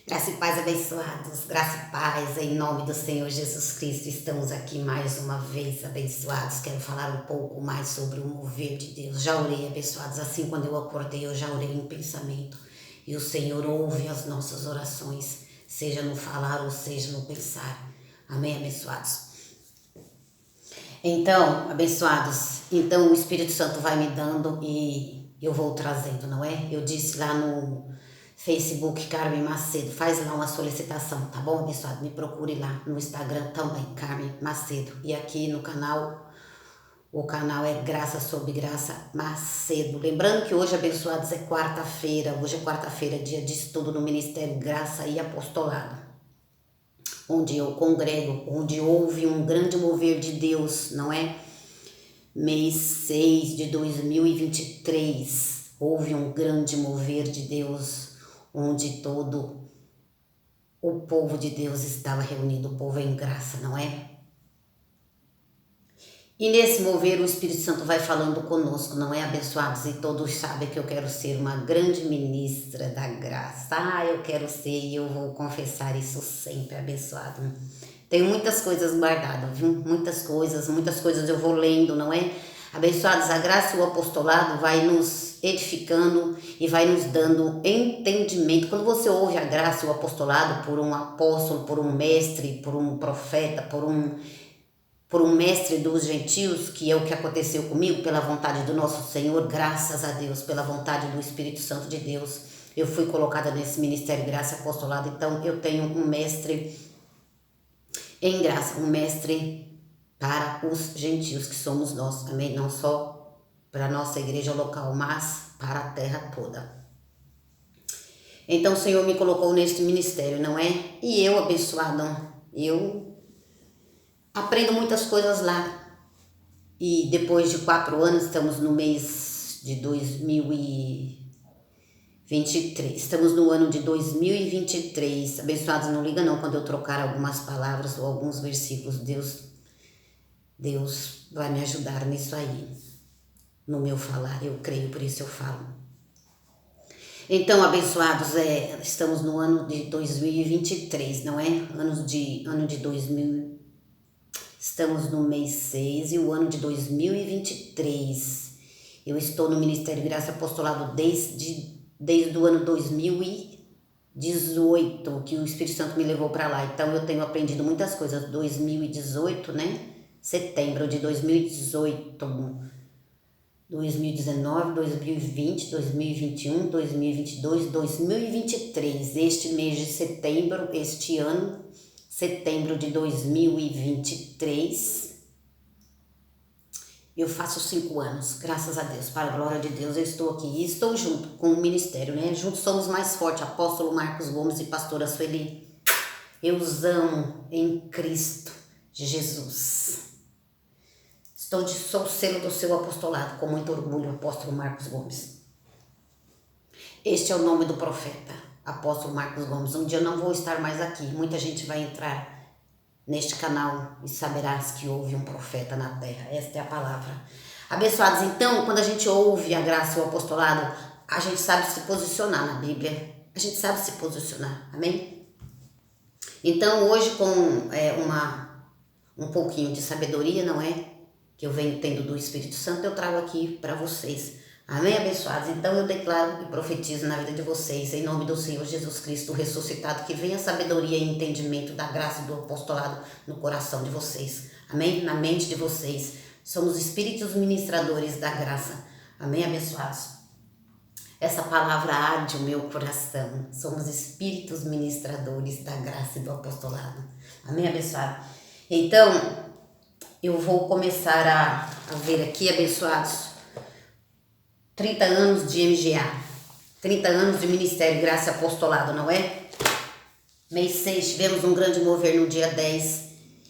Graça e paz abençoados, graça e paz em nome do Senhor Jesus Cristo. Estamos aqui mais uma vez abençoados. Quero falar um pouco mais sobre o mover de Deus. Já orei, abençoados, assim quando eu acordei eu já orei em pensamento. E o Senhor ouve as nossas orações, seja no falar ou seja no pensar. Amém, abençoados? Então, abençoados, então o Espírito Santo vai me dando e eu vou trazendo, não é? Eu disse lá no Facebook, Carmen Macedo, faz lá uma solicitação, tá bom, abençoado? Me procure lá no Instagram também, Carmen Macedo. E aqui no canal, o canal é Graça sobre Graça Macedo. Lembrando que hoje, abençoados, é quarta-feira. Hoje é quarta-feira, dia de estudo no Ministério Graça e Apostolado, onde eu congrego, onde houve um grande mover de Deus, não é? Mês 6 de 2023, houve um grande mover de Deus, onde todo o povo de Deus estava reunido, o povo em graça, não é? E nesse mover o Espírito Santo vai falando conosco, não é, abençoados? E todos sabem que eu quero ser uma grande ministra da graça. Eu quero ser e eu vou confessar isso sempre, abençoado. Tenho muitas coisas guardadas, viu? Muitas coisas eu vou lendo, não é? Abençoados, a graça e o apostolado vai nos edificando e vai nos dando entendimento. Quando você ouve a graça e o apostolado por um apóstolo, por um mestre, por um profeta, por um mestre dos gentios, que é o que aconteceu comigo, pela vontade do nosso Senhor, graças a Deus, pela vontade do Espírito Santo de Deus, eu fui colocada nesse ministério Graça e Apostolado. Então eu tenho um mestre em graça, um mestre para os gentios, que somos nós, amém? Não só para a nossa igreja local, mas para a terra toda. Então o Senhor me colocou neste ministério, não é? E eu, abençoada, eu aprendo muitas coisas lá. E depois de 4 anos, estamos no mês de 2023. Estamos no ano de 2023. Abençoados, não liga não quando eu trocar algumas palavras ou alguns versículos. Deus vai me ajudar nisso aí, no meu falar, eu creio, por isso eu falo. Então, abençoados, estamos no ano de 2023, não é? Ano de 2000, estamos no mês 6 e o ano de 2023. Eu estou no Ministério Graça e Apostolado desde o ano 2018, que o Espírito Santo me levou para lá. Então, eu tenho aprendido muitas coisas. 2018, né? Setembro de 2018, 2019, 2020, 2021, 2022, 2023. Este mês de setembro, este ano, setembro de 2023, eu faço 5 anos, graças a Deus, para a glória de Deus, eu estou aqui e estou junto com o ministério, né? Juntos somos mais fortes, apóstolo Marcos Gomes e pastora Sueli. Eu os amo em Cristo Jesus. Sou o selo do seu apostolado, com muito orgulho, apóstolo Marcos Gomes. Este é o nome do profeta, apóstolo Marcos Gomes. Um dia eu não vou estar mais aqui, muita gente vai entrar neste canal e saberás que houve um profeta na terra. Esta é a palavra. Abençoados, então, quando a gente ouve a graça e o apostolado, a gente sabe se posicionar na Bíblia. A gente sabe se posicionar, amém? Então, hoje com um pouquinho de sabedoria, não é? Que eu venho tendo do Espírito Santo, eu trago aqui para vocês. Amém, abençoados? Então eu declaro e profetizo na vida de vocês, em nome do Senhor Jesus Cristo ressuscitado, que venha sabedoria e entendimento da graça e do apostolado no coração de vocês. Amém? Na mente de vocês. Somos espíritos ministradores da graça. Amém, abençoados? Essa palavra arde o meu coração. Somos espíritos ministradores da graça e do apostolado. Amém, abençoado? Então, eu vou começar a ver aqui, abençoados, 30 anos de MGA, 30 anos de Ministério Graça e Apostolado, não é? Mês 6, tivemos um grande mover no dia 10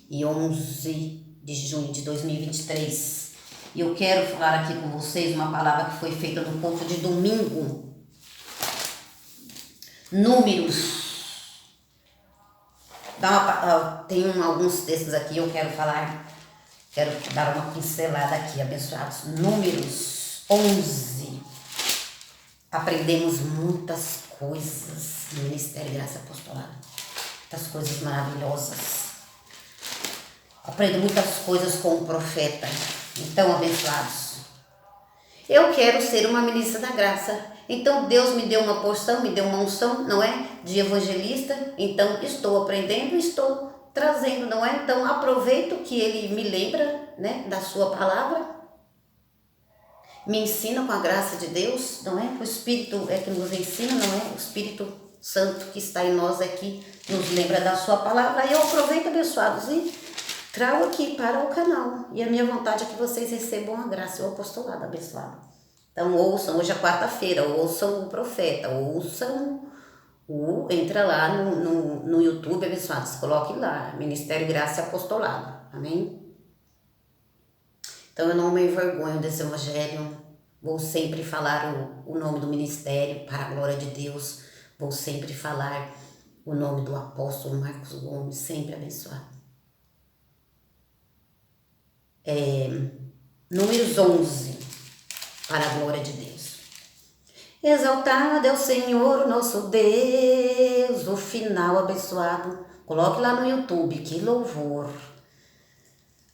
e 11 de junho de 2023. E eu quero falar aqui com vocês uma palavra que foi feita no culto de domingo. Números. Tem alguns textos aqui, eu quero dar uma pincelada aqui, abençoados. Números 11. Aprendemos muitas coisas no Ministério Graça e Apostolado. Muitas coisas maravilhosas. Aprendo muitas coisas com o profeta. Então, abençoados, eu quero ser uma ministra da graça. Então, Deus me deu uma porção, me deu uma unção, não é? De evangelista. Então, estou aprendendo, estou trazendo, não é? Então, aproveito que Ele me lembra, né, da sua palavra. Me ensina com a graça de Deus, não é? O Espírito é que nos ensina, não é? O Espírito Santo que está em nós é que nos lembra da sua palavra. Aí eu aproveito, abençoados, e trago aqui para o canal. E a minha vontade é que vocês recebam a graça e o apostolado, abençoado. Então ouçam, hoje é quarta-feira, ouçam o profeta, ouçam entra lá no YouTube, abençoados, coloque lá, Ministério Graça e Apostolado, amém? Então eu não me envergonho desse evangelho, vou sempre falar o nome do ministério para a glória de Deus, vou sempre falar o nome do apóstolo Marcos Gomes, sempre abençoado. Números 11, para a glória de Deus. Exaltado é o Senhor, nosso Deus, o final abençoado. Coloque lá no YouTube, que louvor.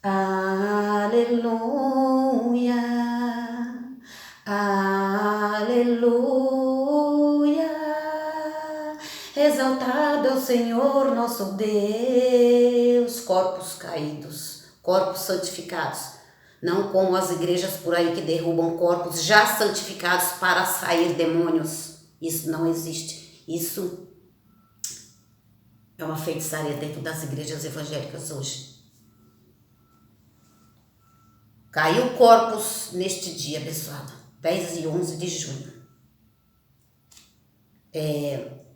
Aleluia, aleluia. Exaltado é o Senhor, nosso Deus. Corpos caídos, corpos santificados. Não como as igrejas por aí que derrubam corpos já santificados para sair demônios. Isso não existe. Isso é uma feitiçaria dentro das igrejas evangélicas hoje. Caiu corpos neste dia, abençoado, 10 e 11 de junho.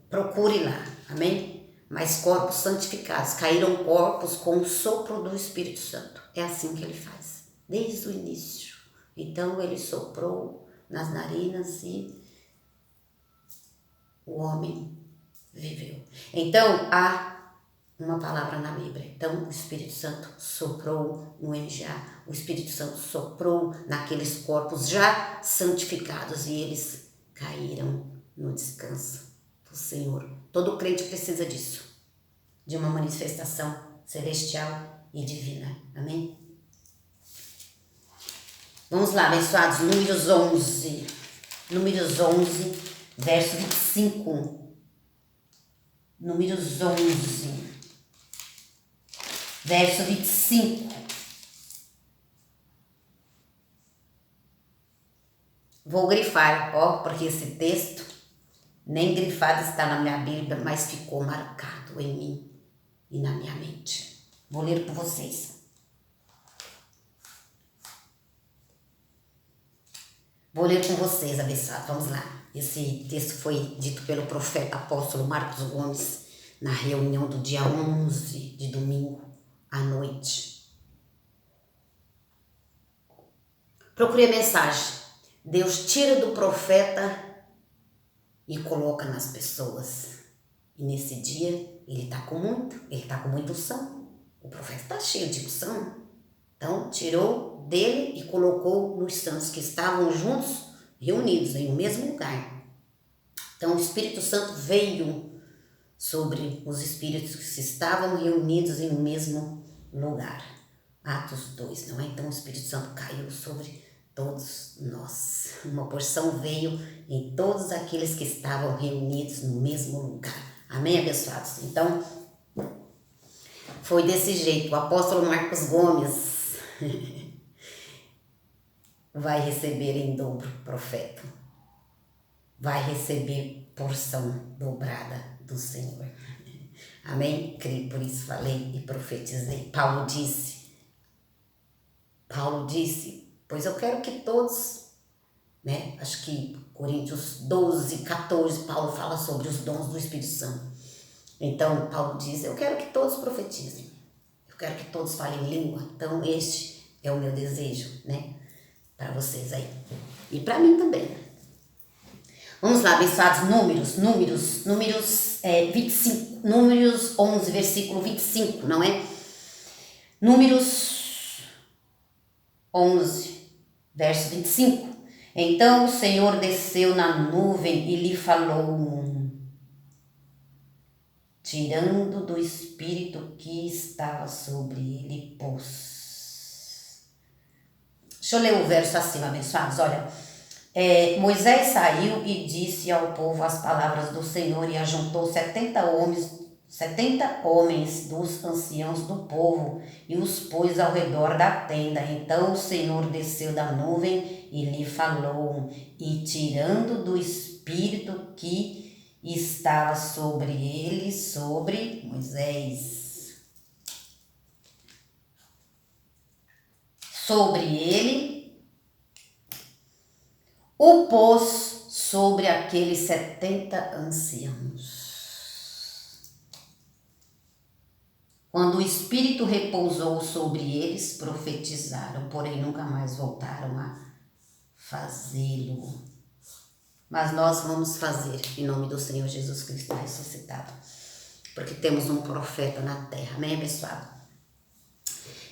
Procure lá, amém? Mas corpos santificados, caíram corpos com o sopro do Espírito Santo. É assim que ele faz. Desde o início. Então ele soprou nas narinas e o homem viveu. Então há uma palavra na Bíblia. Então o Espírito Santo soprou no Enjá. O Espírito Santo soprou naqueles corpos já santificados e eles caíram no descanso do Senhor. Todo crente precisa disso. De uma manifestação celestial e divina. Amém? Vamos lá, abençoados, Números 11, verso 25. Números 11, verso 25. Vou grifar, ó, porque esse texto nem grifado está na minha Bíblia, mas ficou marcado em mim e na minha mente. Vou ler para vocês. Vou ler com vocês, abençoado. Vamos lá. Esse texto foi dito pelo profeta apóstolo Marcos Gomes na reunião do dia 11 de domingo à noite. Procure a mensagem. Deus tira do profeta e coloca nas pessoas. E nesse dia ele está com muita unção. O profeta está cheio de unção. Então tirou dele e colocou nos santos que estavam juntos, reunidos em um mesmo lugar. Então o Espírito Santo veio sobre os espíritos que estavam reunidos em um mesmo lugar. Atos 2, não é? Então o Espírito Santo caiu sobre todos nós. Uma porção veio em todos aqueles que estavam reunidos no mesmo lugar. Amém, abençoados? Então, foi desse jeito. O apóstolo Marcos Gomes vai receber em dobro, profeta. Vai receber porção dobrada do Senhor. Amém? Criei, por isso falei e profetizei. Paulo disse, pois eu quero que todos, né? Acho que Coríntios 12, 14, Paulo fala sobre os dons do Espírito Santo. Então, Paulo diz, eu quero que todos profetizem. Eu quero que todos falem língua. Então, este é o meu desejo, né? Para vocês aí. E para mim também. Vamos lá, abençoados, números 25, Números 11, versículo 25, não é? Números 11, verso 25. Então o Senhor desceu na nuvem e lhe falou. tirando do espírito que estava sobre ele, pôs. Deixa eu ler o verso acima, abençoados. Olha, Moisés saiu e disse ao povo as palavras do Senhor e ajuntou 70 homens dos anciãos do povo e os pôs ao redor da tenda. Então o Senhor desceu da nuvem e lhe falou, e tirando do espírito que estava sobre ele, sobre Moisés, sobre ele, o pôs sobre aqueles 70 anciãos. Quando o Espírito repousou sobre eles, profetizaram, porém nunca mais voltaram a fazê-lo. Mas nós vamos fazer, em nome do Senhor Jesus Cristo ressuscitado, porque temos um profeta na terra, amém, abençoado?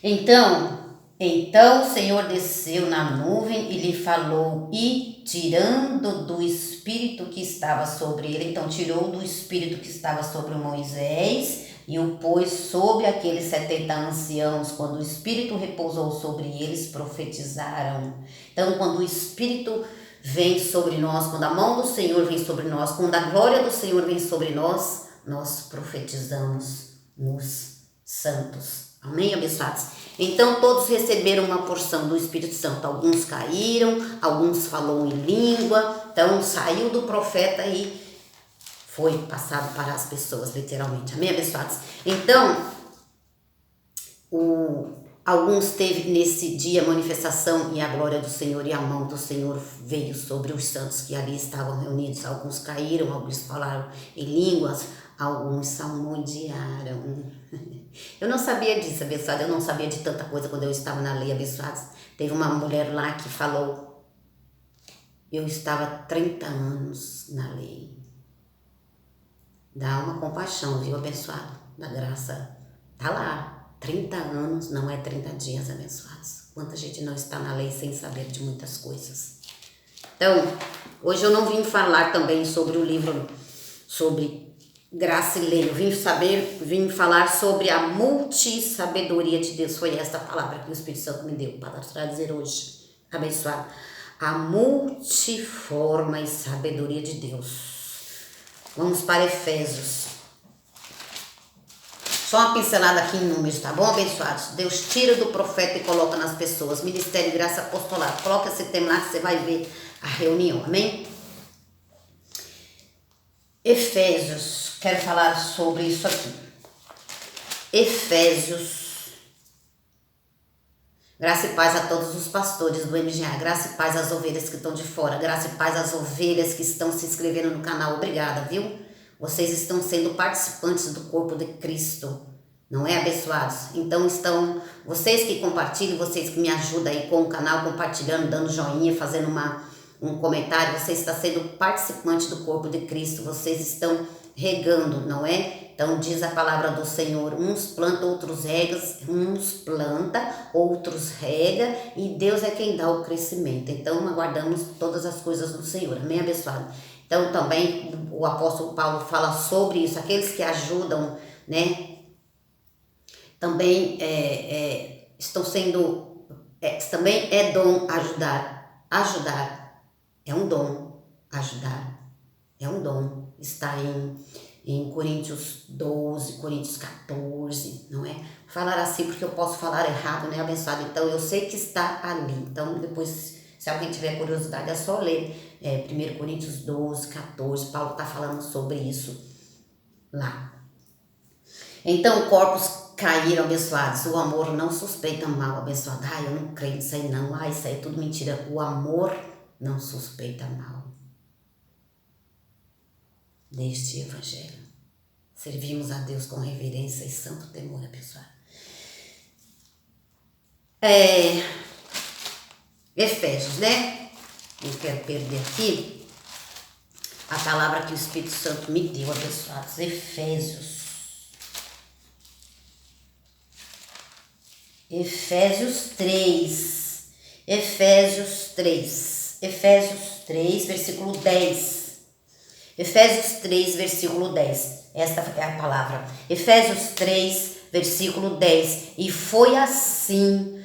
Então o Senhor desceu na nuvem e lhe falou, e tirando do espírito que estava sobre ele, então tirou do espírito que estava sobre Moisés e o pôs sobre aqueles 70 anciãos. Quando o espírito repousou sobre eles, profetizaram. Então, quando o espírito vem sobre nós, quando a mão do Senhor vem sobre nós, quando a glória do Senhor vem sobre nós, nós profetizamos nos santos. Amém, abençoados? Então todos receberam uma porção do Espírito Santo. Alguns caíram, alguns falou em língua. Então saiu do profeta e foi passado para as pessoas, literalmente. Amém, abençoados? Então, alguns teve nesse dia a manifestação e a glória do Senhor e a mão do Senhor veio sobre os santos que ali estavam reunidos. Alguns caíram, alguns falaram em línguas, alguns salmodiaram. Eu não sabia disso, abençoado. Eu não sabia de tanta coisa quando eu estava na lei, abençoados. Teve uma mulher lá que falou, eu estava 30 anos na lei. Dá uma compaixão, viu, abençoado? Da graça. Tá lá. 30 anos não é 30 dias, abençoados. Quanta gente não está na lei sem saber de muitas coisas. Então, hoje eu não vim falar também sobre o livro, sobre graça e lei. Eu vim falar sobre a multissabedoria de Deus. Foi esta palavra que o Espírito Santo me deu para trazer hoje, abençoado. A multiforme sabedoria de Deus. Vamos para Efésios. Só uma pincelada aqui em números, tá bom, abençoados? Deus tira do profeta e coloca nas pessoas. Ministério, graça, apostolado. Coloca esse tema lá que você vai ver a reunião, amém? Efésios, quero falar sobre isso aqui. Efésios. Graça e paz a todos os pastores do MGA. Graça e paz às ovelhas que estão de fora. Graça e paz às ovelhas que estão se inscrevendo no canal. Obrigada, viu? Vocês estão sendo participantes do corpo de Cristo, não é, abençoados? Então vocês que compartilham, vocês que me ajudam aí com o canal, compartilhando, dando joinha, fazendo um comentário, você está sendo participante do corpo de Cristo, vocês estão regando, não é? Então diz a palavra do Senhor, uns plantam, outros rega, e Deus é quem dá o crescimento. Então aguardamos todas as coisas do Senhor, amém, abençoado? Então também o apóstolo Paulo fala sobre isso, aqueles que ajudam, né, também estão sendo, também é dom ajudar, é um dom, ajudar, é um dom, está em Coríntios 12, Coríntios 14, não é? Falar assim porque eu posso falar errado, né, abençoado? Então eu sei que está ali, então depois, se alguém tiver curiosidade, é só ler 1 Coríntios 12, 14, Paulo está falando sobre isso lá. Então, corpos caíram, abençoados, o amor não suspeita mal, abençoado. Eu não creio nisso aí não, isso aí é tudo mentira. O amor não suspeita mal deste evangelho. Servimos a Deus com reverência e santo temor, abençoado. Efésios, né? Não quero perder aqui a palavra que o Espírito Santo me deu, abençoados. Efésios 3, versículo 10. Efésios 3, versículo 10. Esta é a palavra. Efésios 3, versículo 10. E foi assim,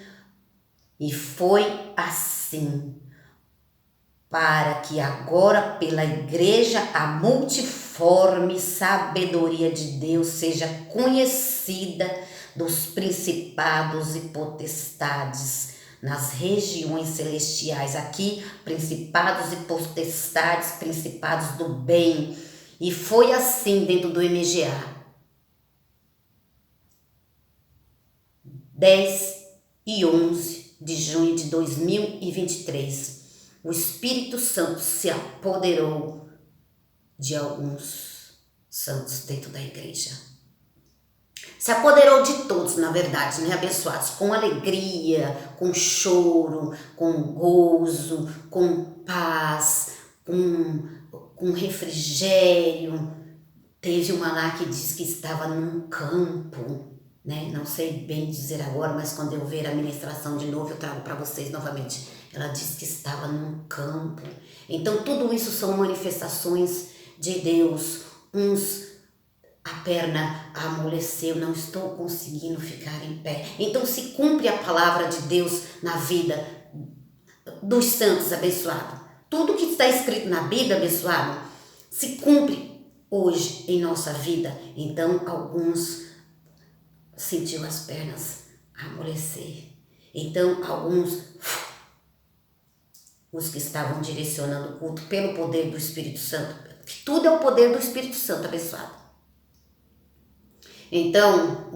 para que agora pela igreja a multiforme sabedoria de Deus seja conhecida dos principados e potestades nas regiões celestiais. Aqui, principados e potestades, principados do bem. E foi assim dentro do MGA. 10 e 11 de junho de 2023. O Espírito Santo se apoderou de alguns santos dentro da igreja. Se apoderou de todos, na verdade, né, abençoados, com alegria, com choro, com gozo, com paz, com refrigério. Teve uma lá que diz que estava num campo, né? Não sei bem dizer agora, mas quando eu ver a ministração de novo, eu trago para vocês novamente. Ela disse que estava num campo. Então, tudo isso são manifestações de Deus. A perna amoleceu, não estou conseguindo ficar em pé. Então, se cumpre a palavra de Deus na vida dos santos abençoados. Tudo que está escrito na Bíblia, abençoado, se cumpre hoje em nossa vida. Então, alguns sentiu as pernas amolecer. Então, alguns, os que estavam direcionando o culto pelo poder do Espírito Santo, tudo é o poder do Espírito Santo, abençoado. Então,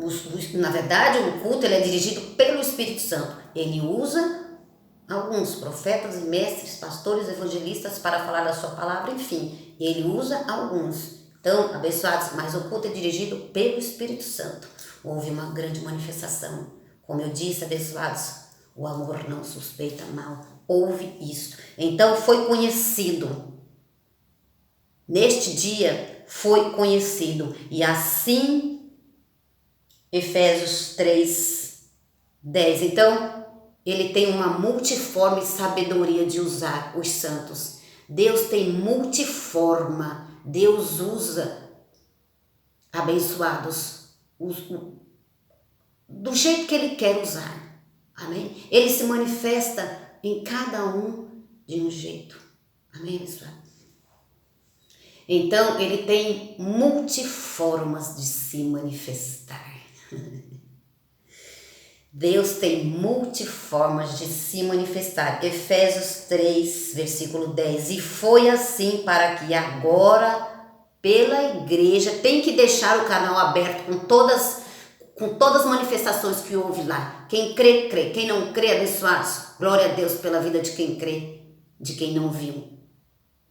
na verdade, o culto ele é dirigido pelo Espírito Santo. Ele usa alguns profetas e mestres, pastores, evangelistas para falar da sua palavra, enfim. Ele usa alguns. Então, abençoados, mas o culto é dirigido pelo Espírito Santo. Houve uma grande manifestação. Como eu disse, abençoados, o amor não suspeita mal. Houve isso. Então, foi conhecido. Neste dia, foi conhecido. E assim, Efésios 3, 10. Então, ele tem uma multiforme sabedoria de usar os santos. Deus tem multiforma. Deus usa abençoados do jeito que ele quer usar. Amém? Ele se manifesta em cada um de um jeito. Amém, abençoado? Então, ele tem multiformas de se manifestar. Deus tem multiformas de se manifestar. Efésios 3, versículo 10. E foi assim para que agora, pela igreja, tem que deixar o canal aberto com todas as manifestações que houve lá. Quem crê, crê. Quem não crê, abençoados. Glória a Deus pela vida de quem crê, de quem não viu.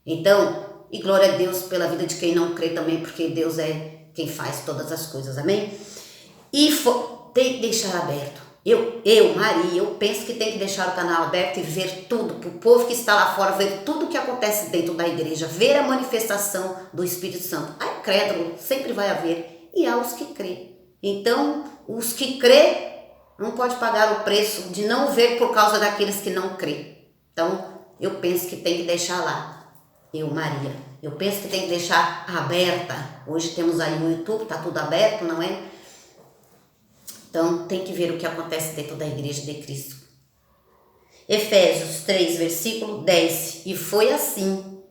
Então, e glória a Deus pela vida de quem não crê também, porque Deus é quem faz todas as coisas. Amém? E tem que deixar aberto. Maria, eu penso que tem que deixar o canal aberto e ver tudo, para o povo que está lá fora, ver tudo o que acontece dentro da igreja, ver a manifestação do Espírito Santo. Há incrédulo, sempre vai haver, e há os que crê. Então, os que crê não pode pagar o preço de não ver por causa daqueles que não crê. Então, eu penso que tem que deixar lá. Maria, eu penso que tem que deixar aberta. Hoje temos aí no YouTube, está tudo aberto, não é? Então, tem que ver o que acontece dentro da igreja de Cristo. Efésios 3, versículo 10. E foi assim,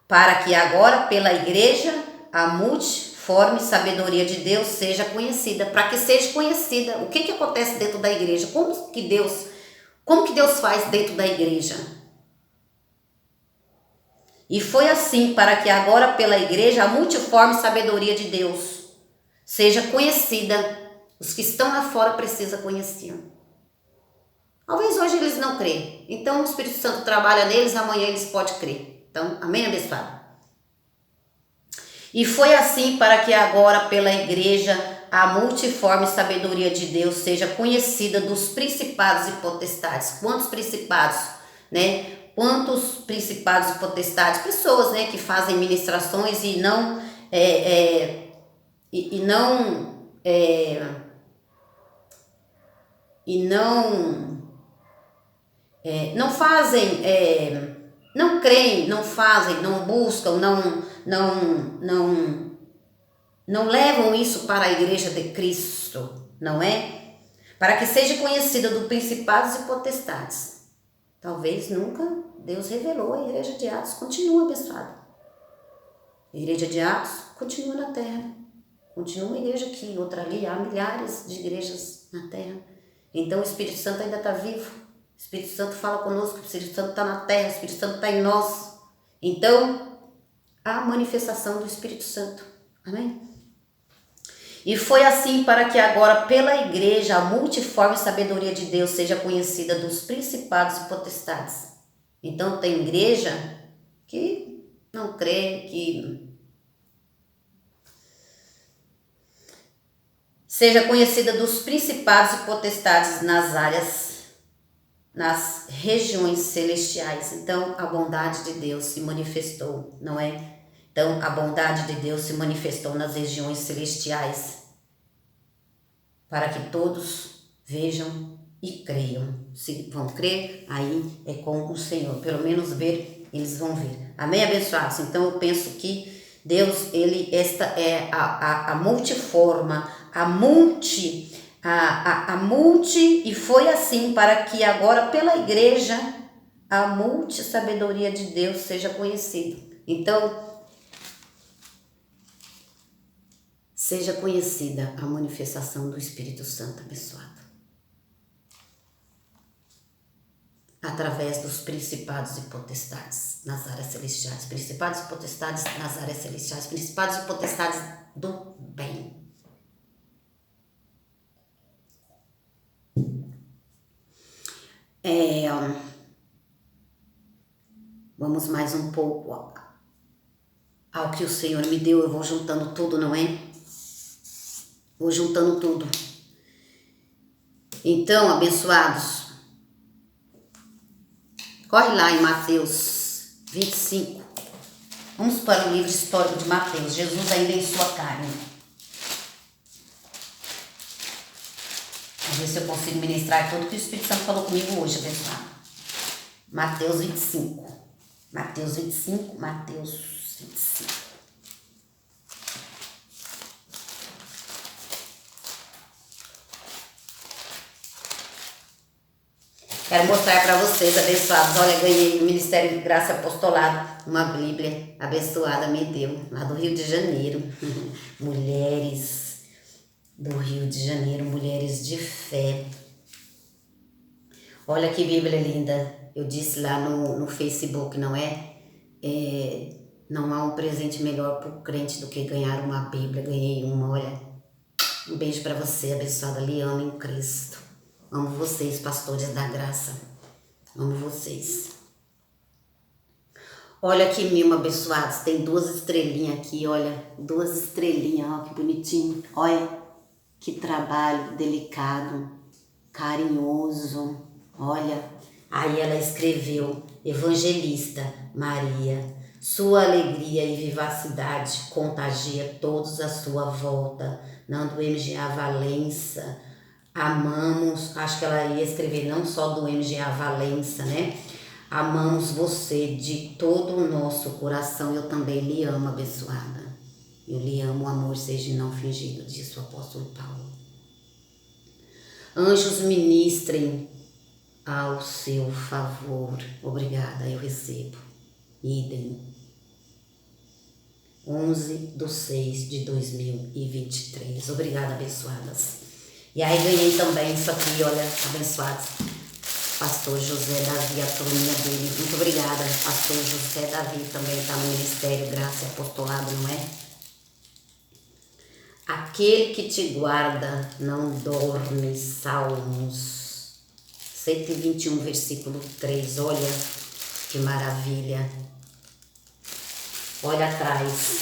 para que agora pela igreja a multiforme sabedoria de Deus seja conhecida. Para que seja conhecida. O que acontece dentro da igreja? Como que Deus faz dentro da igreja? E foi assim, para que agora pela igreja a multiforme sabedoria de Deus seja conhecida. Os que estão lá fora precisam conhecer. Talvez hoje eles não creem. Então o Espírito Santo trabalha neles, amanhã eles podem crer. Então, amém, abençoado? E foi assim para que agora pela igreja a multiforme sabedoria de Deus seja conhecida dos principados e potestades. Quantos principados, né? Quantos principados e potestades? Pessoas, né, que fazem ministrações e não não fazem, não creem, não fazem, não buscam, não levam isso para a igreja de Cristo, não é? Para que seja conhecida dos principados e potestades. Talvez nunca Deus revelou a igreja de Atos, continua abençoada. A igreja de Atos continua na terra. Continua uma igreja aqui, outra ali, há milhares de igrejas na terra. Então o Espírito Santo ainda está vivo. O Espírito Santo fala conosco, o Espírito Santo está na terra, o Espírito Santo está em nós. Então, há a manifestação do Espírito Santo. Amém? E foi assim para que agora pela igreja a multiforme sabedoria de Deus seja conhecida dos principados e potestades. Então tem igreja que não crê, que seja conhecida dos principados e potestades nas regiões celestiais. Então a bondade de Deus se manifestou, não é? Então, a bondade de Deus se manifestou nas regiões celestiais para que todos vejam e creiam. Se vão crer, aí é com o Senhor. Pelo menos ver, eles vão ver. Amém, abençoados? Então, eu penso que Deus, esta é a multiforma, a multi, e foi assim para que agora pela igreja a multi sabedoria de Deus seja conhecida. Então, seja conhecida a manifestação do Espírito Santo abençoado. Através dos principados e potestades nas áreas celestiais. Principados e potestades nas áreas celestiais. Principados e potestades do bem. Vamos mais um pouco ao que o Senhor me deu. Eu vou juntando tudo, não é? Vou juntando tudo. Então, abençoados, corre lá em Mateus 25. Vamos para o livro histórico de Mateus. Jesus ainda em sua carne. Vamos ver se eu consigo ministrar tudo que o Espírito Santo falou comigo hoje, abençoado. Mateus 25. Mateus 25, Mateus 25. Quero mostrar para vocês, abençoados. Olha, ganhei no Ministério de Graça e Apostolado uma Bíblia abençoada, me deu, lá do Rio de Janeiro. Mulheres do Rio de Janeiro, mulheres de fé. Olha que Bíblia linda. Eu disse lá no Facebook, não é? Não há um presente melhor para o crente do que ganhar uma Bíblia. Ganhei uma, olha. Um beijo para você, abençoada Liana em Cristo. Amo vocês, pastores da graça. Amo vocês. Olha que mimo, abençoados. Tem 2 estrelinhas aqui, olha. 2 estrelinhas, ó, que bonitinho. Olha, que trabalho delicado, carinhoso. Olha, aí ela escreveu: Evangelista Maria, sua alegria e vivacidade contagia todos à sua volta. Não do MGA Valença. Amamos, acho que ela ia escrever não só do MGA Valença, né? Amamos você de todo o nosso coração. Eu também lhe amo, abençoada. Eu lhe amo, o amor seja não fingido, disse o apóstolo Paulo. Anjos ministrem ao seu favor. Obrigada, eu recebo. Idem. 11/6/2023. Obrigada, abençoadas. E aí ganhei também isso aqui, olha, abençoados. Pastor José Davi, a turminha dele. Muito obrigada. Pastor José Davi também está no Ministério Graça e Apostolado, não é? Aquele que te guarda não dorme. Salmos 121, versículo 3. Olha que maravilha. Olha atrás.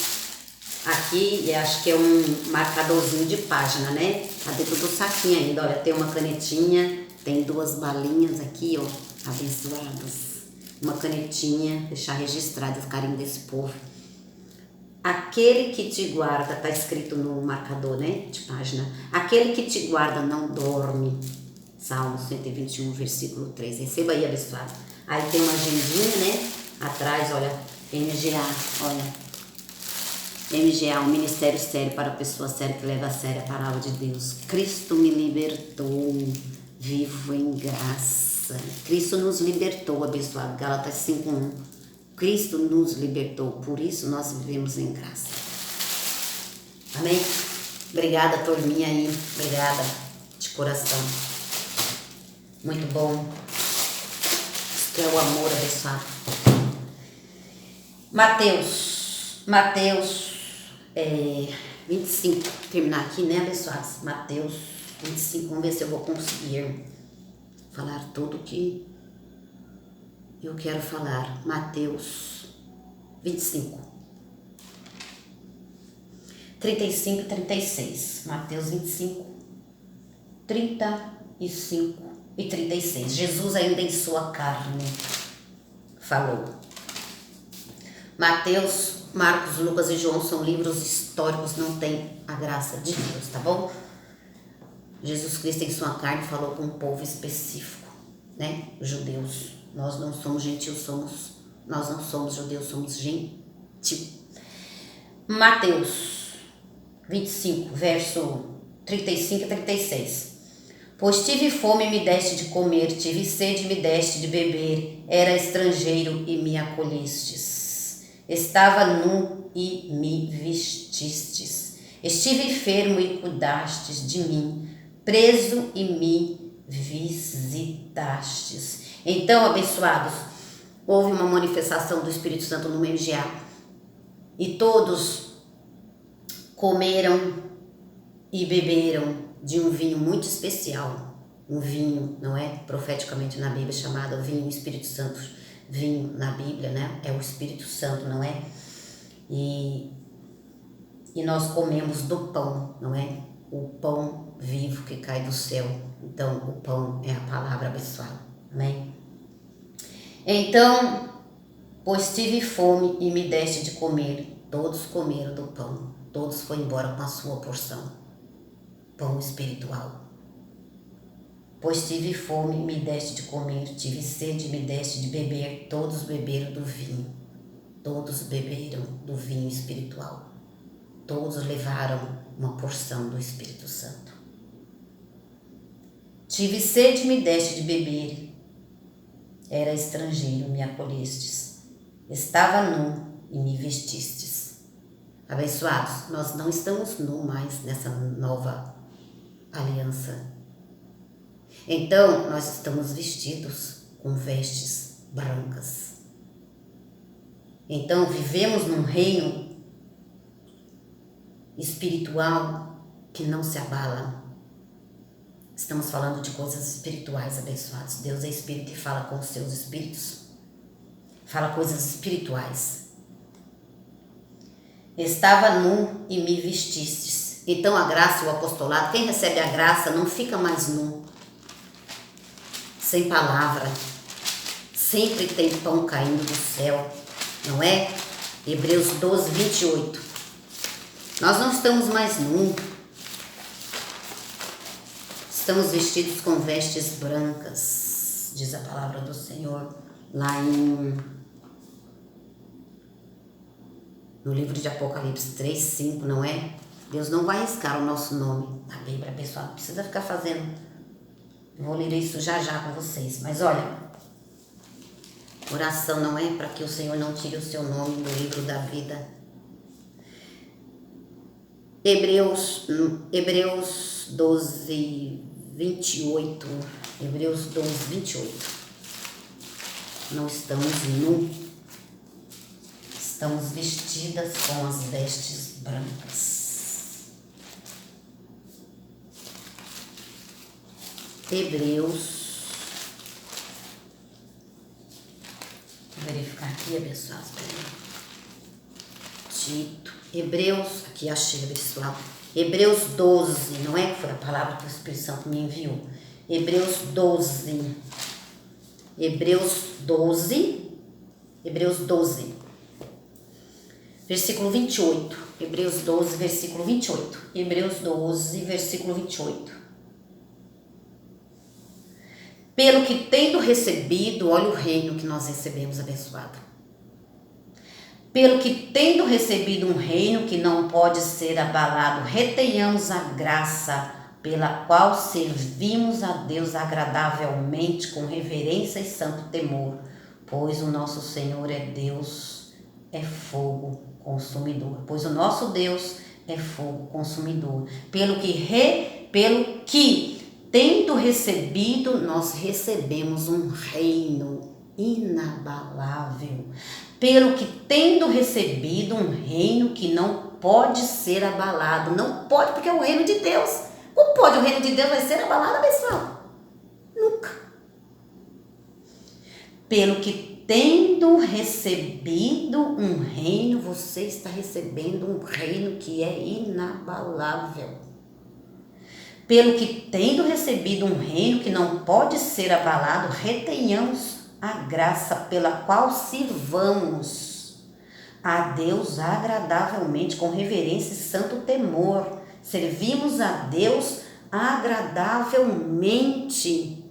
Aqui, acho que é um marcadorzinho de página, né? Tá dentro do saquinho ainda. Olha, tem uma canetinha, tem 2 balinhas aqui, ó, abençoadas. Uma canetinha, deixar registrado o carinho desse povo. Aquele que te guarda, tá escrito no marcador, né, de página. Aquele que te guarda não dorme. Salmo 121, versículo 3. Receba aí, abençoado. Aí tem uma agendinha, né? Atrás, olha, MGA, olha. MGA, um ministério sério para a pessoa séria que leva a sério a palavra de Deus. Cristo me libertou, vivo em graça. Cristo nos libertou, abençoado. Gálatas 5:1. Cristo nos libertou, por isso nós vivemos em graça. Amém? Obrigada, turminha aí. Obrigada de coração. Muito bom. Isso é o amor, abençoado. Mateus 25, terminar aqui, né, abençoados? Mateus 25, vamos ver se eu vou conseguir falar tudo que eu quero falar. Mateus 25, 35 e 36. Mateus 25, 35 e 36. Jesus ainda em sua carne falou. Mateus, Marcos, Lucas e João são livros históricos, não tem a graça de Deus, tá bom? Jesus Cristo em sua carne falou com um povo específico, né? Judeus. Nós não somos gentios, nós não somos judeus, somos gentil. Mateus 25, verso 35 e 36. Pois tive fome e me deste de comer, tive sede e me deste de beber, era estrangeiro e me acolhestes. Estava nu e me vestistes. Estive enfermo e cuidastes de mim, preso e me visitastes. Então, abençoados, houve uma manifestação do Espírito Santo no MGA e todos comeram e beberam de um vinho muito especial. Um vinho, não é? Profeticamente na Bíblia chamado vinho Espírito Santo. Vinho na Bíblia, né? É o Espírito Santo, não é? E nós comemos do pão, não é? O pão vivo que cai do céu. Então, o pão é a palavra abençoada. Amém? Então, pois tive fome e me deste de comer. Todos comeram do pão. Todos foram embora com a sua porção. Pão espiritual. Pois tive fome e me deste de comer, tive sede e me deste de beber, todos beberam do vinho. Todos beberam do vinho espiritual. Todos levaram uma porção do Espírito Santo. Tive sede e me deste de beber, era estrangeiro, me acolhestes. Estava nu e me vestistes. Abençoados, nós não estamos nu mais nessa nova aliança. Então, nós estamos vestidos com vestes brancas. Então, vivemos num reino espiritual que não se abala. Estamos falando de coisas espirituais, abençoados. Deus é espírito e fala com os seus espíritos. Fala coisas espirituais. Estava nu e me vestistes. Então, a graça e o apostolado, quem recebe a graça não fica mais nu. Sem palavra, sempre tem pão caindo do céu, não é? Hebreus 12, 28. Nós não estamos mais nus, estamos vestidos com vestes brancas, diz a palavra do Senhor, lá no livro de Apocalipse 3, 5, não é? Deus não vai riscar o nosso nome na Bíblia, pessoal, não precisa ficar fazendo. Vou ler isso já com vocês. Mas olha, oração não é para que o Senhor não tire o seu nome do livro da vida. Hebreus 12, 28. Hebreus 12, 28. Não estamos nus. Estamos vestidas com as vestes brancas. Hebreus, vou verificar aqui, abençoados, Tito, Hebreus, aqui achei, abençoado, Hebreus 12, não é que foi a palavra que o Espírito Santo me enviou, Hebreus 12, versículo 28, Hebreus 12, versículo 28, Hebreus 12, versículo 28. Pelo que tendo recebido, olha o reino que nós recebemos, abençoado. Pelo que, tendo recebido um reino que não pode ser abalado, retenhamos a graça pela qual servimos a Deus agradavelmente, com reverência e santo temor, pois o nosso Senhor é Deus, é fogo consumidor. Pois o nosso Deus é fogo consumidor. Pelo que tendo recebido, nós recebemos um reino inabalável. Pelo que tendo recebido um reino que não pode ser abalado. Não pode, porque é o reino de Deus. Como pode o reino de Deus vai ser abalado, pessoal? Nunca. Pelo que tendo recebido um reino, você está recebendo um reino que é inabalável. Pelo que tendo recebido um reino que não pode ser abalado, retenhamos a graça pela qual sirvamos a Deus agradavelmente, com reverência e santo temor. Servimos a Deus agradavelmente.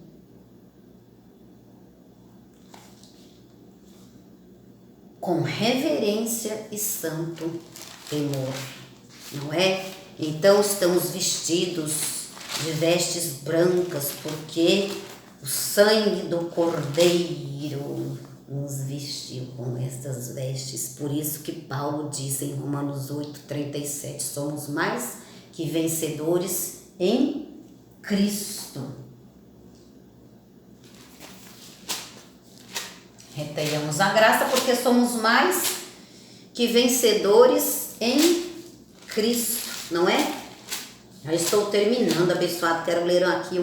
Com reverência e santo temor, não é? Então estamos vestidos de vestes brancas, porque o sangue do Cordeiro nos vestiu com estas vestes. Por isso que Paulo diz em Romanos 8:37, somos mais que vencedores em Cristo. Retenhamos a graça porque somos mais que vencedores em Cristo, não é? Já estou terminando, abençoado. Quero ler aqui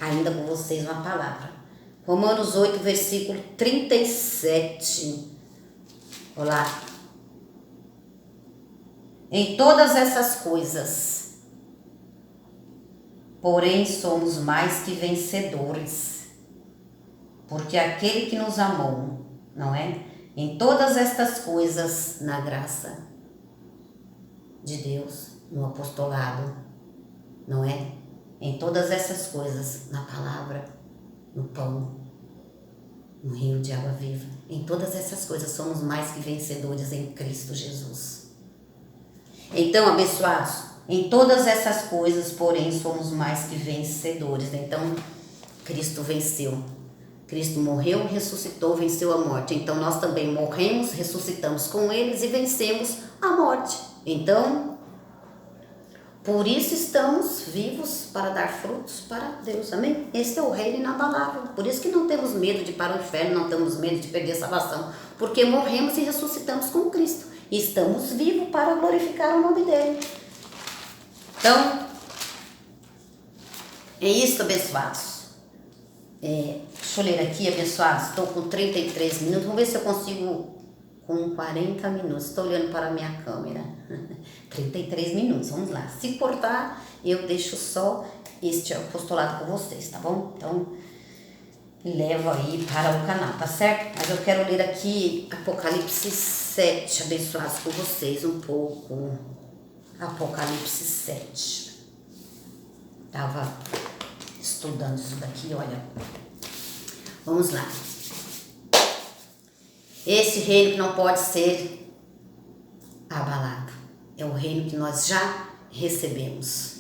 ainda com vocês uma palavra. Romanos 8, versículo 37. Olá. Em todas essas coisas, porém, somos mais que vencedores, porque aquele que nos amou, não é? Em todas estas coisas, na graça de Deus, no apostolado, não é? Em todas essas coisas, na palavra, no pão, no rio de água viva, em todas essas coisas somos mais que vencedores em Cristo Jesus. Então, abençoados, em todas essas coisas, porém, somos mais que vencedores. Então, Cristo venceu. Cristo morreu, ressuscitou, venceu a morte. Então, nós também morremos, ressuscitamos com eles e vencemos a morte. Então, por isso estamos vivos para dar frutos para Deus, amém? Esse é o reino inabalável. Por isso que não temos medo de ir para o inferno, não temos medo de perder a salvação, porque morremos e ressuscitamos com Cristo. E estamos vivos para glorificar o nome dele. Então, é isso, abençoados. Deixa eu ler aqui, abençoados. Estou com 33 minutos. Vamos ver se eu consigo com 40 minutos. Estou olhando para a minha câmera. 33 minutos, vamos lá. Se cortar, eu deixo só este apostolado com vocês, tá bom? Então, levo aí para o canal, tá certo? Mas eu quero ler aqui Apocalipse 7, abençoados, com vocês um pouco. Apocalipse 7. Estava estudando isso daqui, olha. Vamos lá. Esse reino que não pode ser abalado é o reino que nós já recebemos.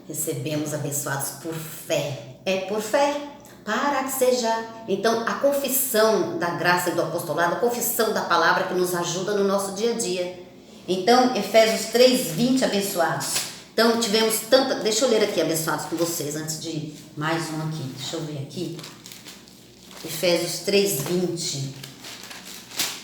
Recebemos, abençoados, por fé. É por fé, para que seja. Então, a confissão da graça e do apostolado, a confissão da palavra que nos ajuda no nosso dia a dia. Então, Efésios 3:20, abençoados. Então, tivemos tanta... Deixa eu ler aqui, abençoados, com vocês, antes de mais um aqui. Deixa eu ver aqui. Efésios 3:20.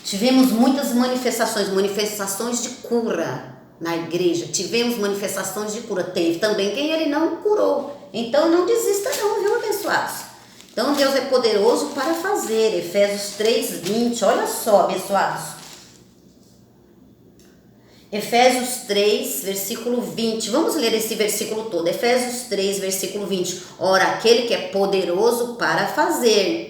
Tivemos muitas manifestações de cura na igreja. Tivemos manifestações de cura. Teve também quem ele não curou. Então, não desista não, viu, abençoados? Então, Deus é poderoso para fazer. Efésios 3:20. Olha só, abençoados. Efésios 3, versículo 20. Vamos ler esse versículo todo. Efésios 3, versículo 20. Ora, aquele que é poderoso para fazer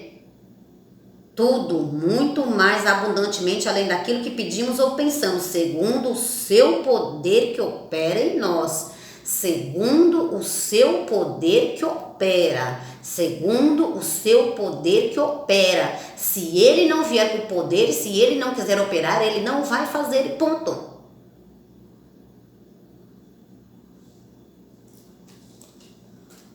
tudo, muito mais abundantemente, além daquilo que pedimos ou pensamos, segundo o seu poder que opera em nós. Segundo o seu poder que opera. segundo o seu poder que opera. Se ele não vier com poder, se ele não quiser operar, ele não vai fazer, ponto.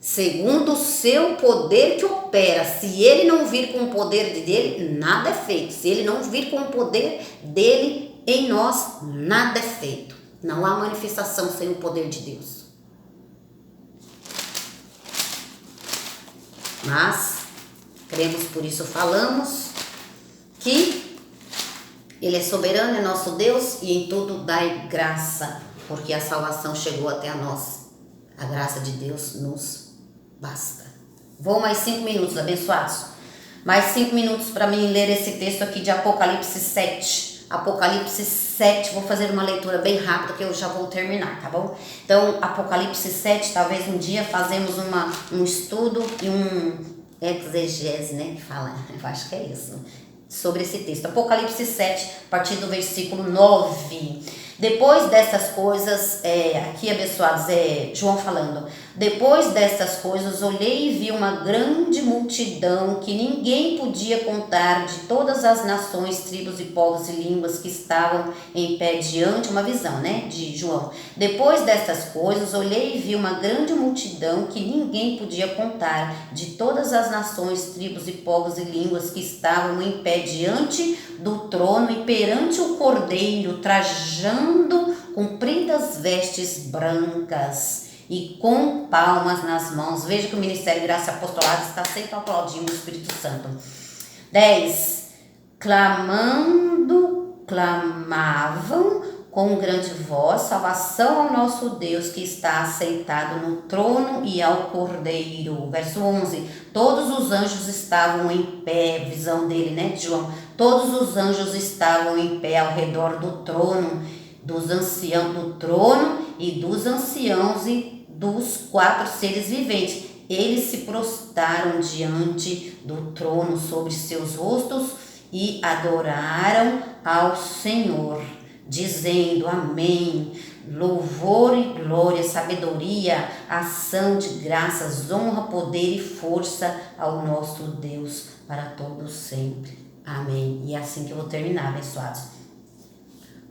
Segundo o seu poder que opera. Se ele não vir com o poder dele, nada é feito. Se ele não vir com o poder dele em nós, nada é feito. Não há manifestação sem o poder de Deus. Mas, cremos, por isso falamos, que Ele é soberano, é nosso Deus, e em tudo dai graça, porque a salvação chegou até a nós. A graça de Deus nos basta. Vou mais 5 minutos, abençoados. Mais 5 minutos para mim ler esse texto aqui de Apocalipse 7. Apocalipse 7, vou fazer uma leitura bem rápida que eu já vou terminar, tá bom? Então, Apocalipse 7, talvez um dia fazemos um estudo e um exegese, né? Que fala, eu acho que é isso, sobre esse texto. Apocalipse 7, a partir do versículo 9. Depois dessas coisas, aqui abençoados, João falando, depois dessas coisas olhei e vi uma grande multidão que ninguém podia contar, de todas as nações, tribos e povos e línguas que estavam em pé diante, uma visão, né, de João. Depois dessas coisas olhei e vi uma grande multidão que ninguém podia contar, de todas as nações, tribos e povos e línguas que estavam em pé diante do trono e perante o Cordeiro, trajando compridas vestes brancas e com palmas nas mãos. Veja que o Ministério Graça e Apostolado está sempre aplaudindo o Espírito Santo. 10. Clamavam com grande voz, salvação ao nosso Deus que está assentado no trono e ao Cordeiro. Verso 11. Todos os anjos estavam em pé, visão dele, né, de João? Todos os anjos estavam em pé ao redor do trono, dos anciãos do trono e dos anciãos e dos 4 seres viventes. Eles se prostraram diante do trono sobre seus rostos e adoraram ao Senhor, dizendo: Amém. Louvor e glória, sabedoria, ação de graças, honra, poder e força ao nosso Deus para todos sempre. Amém. E é assim que eu vou terminar, abençoados.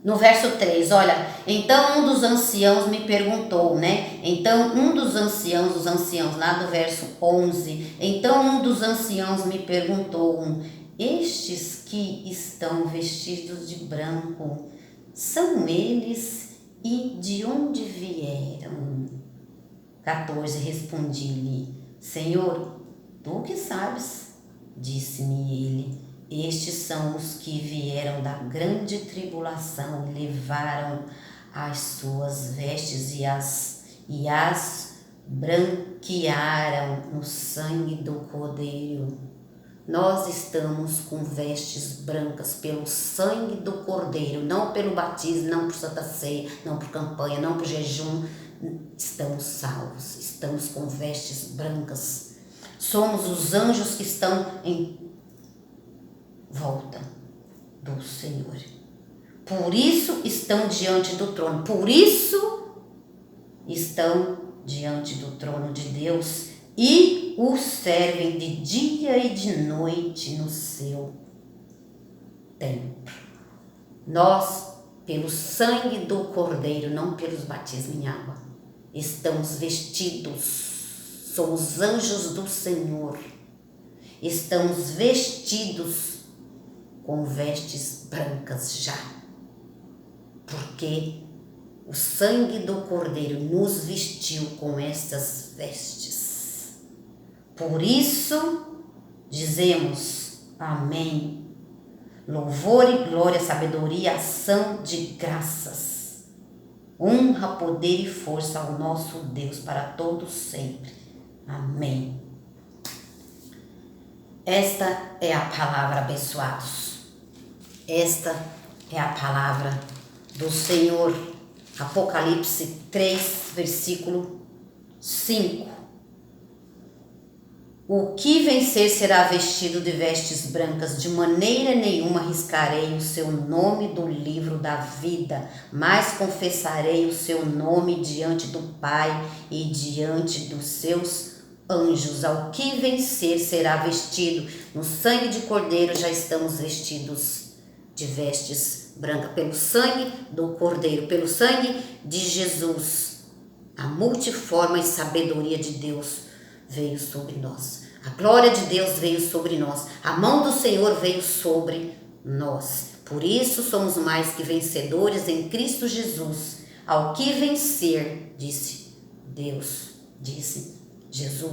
No verso 3, olha, então um dos anciãos me perguntou, né? Então um dos anciãos, os anciãos lá do verso 11, então um dos anciãos me perguntou, estes que estão vestidos de branco, são eles e de onde vieram? 14, respondi-lhe, Senhor, tu que sabes, disse-me ele. Estes são os que vieram da grande tribulação e levaram as suas vestes e as branquearam no sangue do Cordeiro. Nós estamos com vestes brancas pelo sangue do Cordeiro, não pelo batismo, não por Santa Ceia, não por campanha, não por jejum. Estamos salvos, estamos com vestes brancas. Somos os anjos que estão em volta do Senhor. Por isso estão diante do trono. Por isso estão diante do trono de Deus e o servem de dia e de noite no seu templo. Nós, pelo sangue do Cordeiro, não pelos batismos em água, estamos vestidos, somos anjos do Senhor, estamos vestidos com vestes brancas já, porque o sangue do Cordeiro nos vestiu com estas vestes. Por isso dizemos amém. Louvor e glória, sabedoria, ação de graças, honra, poder e força ao nosso Deus para todos sempre. Amém. Esta é a palavra, abençoados. Esta é a palavra do Senhor. Apocalipse 3, versículo 5. O que vencer será vestido de vestes brancas, de maneira nenhuma riscarei o seu nome do livro da vida, mas confessarei o seu nome diante do Pai e diante dos seus anjos. Ao que vencer será vestido. No sangue de cordeiro já estamos vestidos de vestes brancas. Pelo sangue do cordeiro, pelo sangue de Jesus. A multiforme sabedoria de Deus veio sobre nós. A glória de Deus veio sobre nós. A mão do Senhor veio sobre nós. Por isso somos mais que vencedores em Cristo Jesus. Ao que vencer, disse Deus, disse Jesus.